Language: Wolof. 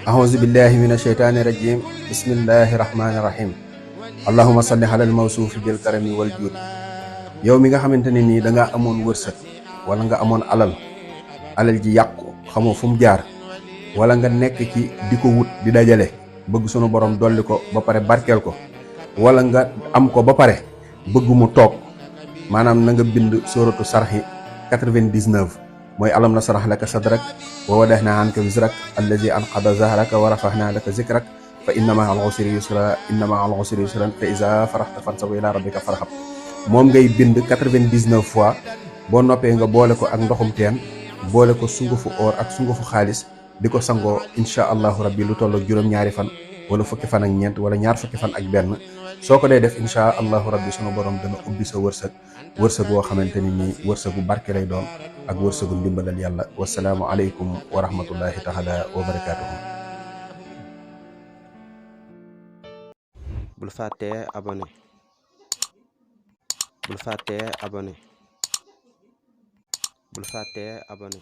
أعوذ بالله من الشيطان الرجيم بسم الله الرحمن الرحيم اللهم صل على الموصوف بالكرم والجود. yow mi nga xamante ne nii da nga amoon wërsëg wala nga amoon alal ji yàqu xamoo fu mu jaar wala nga nekk ci di ko wut di dajale bëgg sunu borom dolli ko ba pare barkeel ko wala nga am ko ba pare bëgg mu toog maanaam na nga bind sóoratu sarxi 99 mooy alam nasrah laka sadrak wa wadahna anka wizrak allazi anqada zahraka wa rafahna laka zikrak fa inna ma'al usri yusra inna ma'al usri yusran fa iza farahta fansab ila rabbika farhab. moom ngay bind 99 fois boo noppee nga boole ko ak ndoxum teen boole ko sungufu or ak sungufu xaalis di ko sangoo insha allahu rabbi lu toll ak juróom-ñaari fan wala fukki fan ak ñeent wala ñaar fukki fan ak benn soo ko dee def insha allahu rabbi sunu borom dana ubbi sa wërsëg woo xamante ni nii wërsëgu barke lay doon ak wërsëgu ndimbalal yàlla. wasalaamu aleykum wa rahmatullahi taala wa barakaatuhu. bul fàttee abonné bul fàttee abonné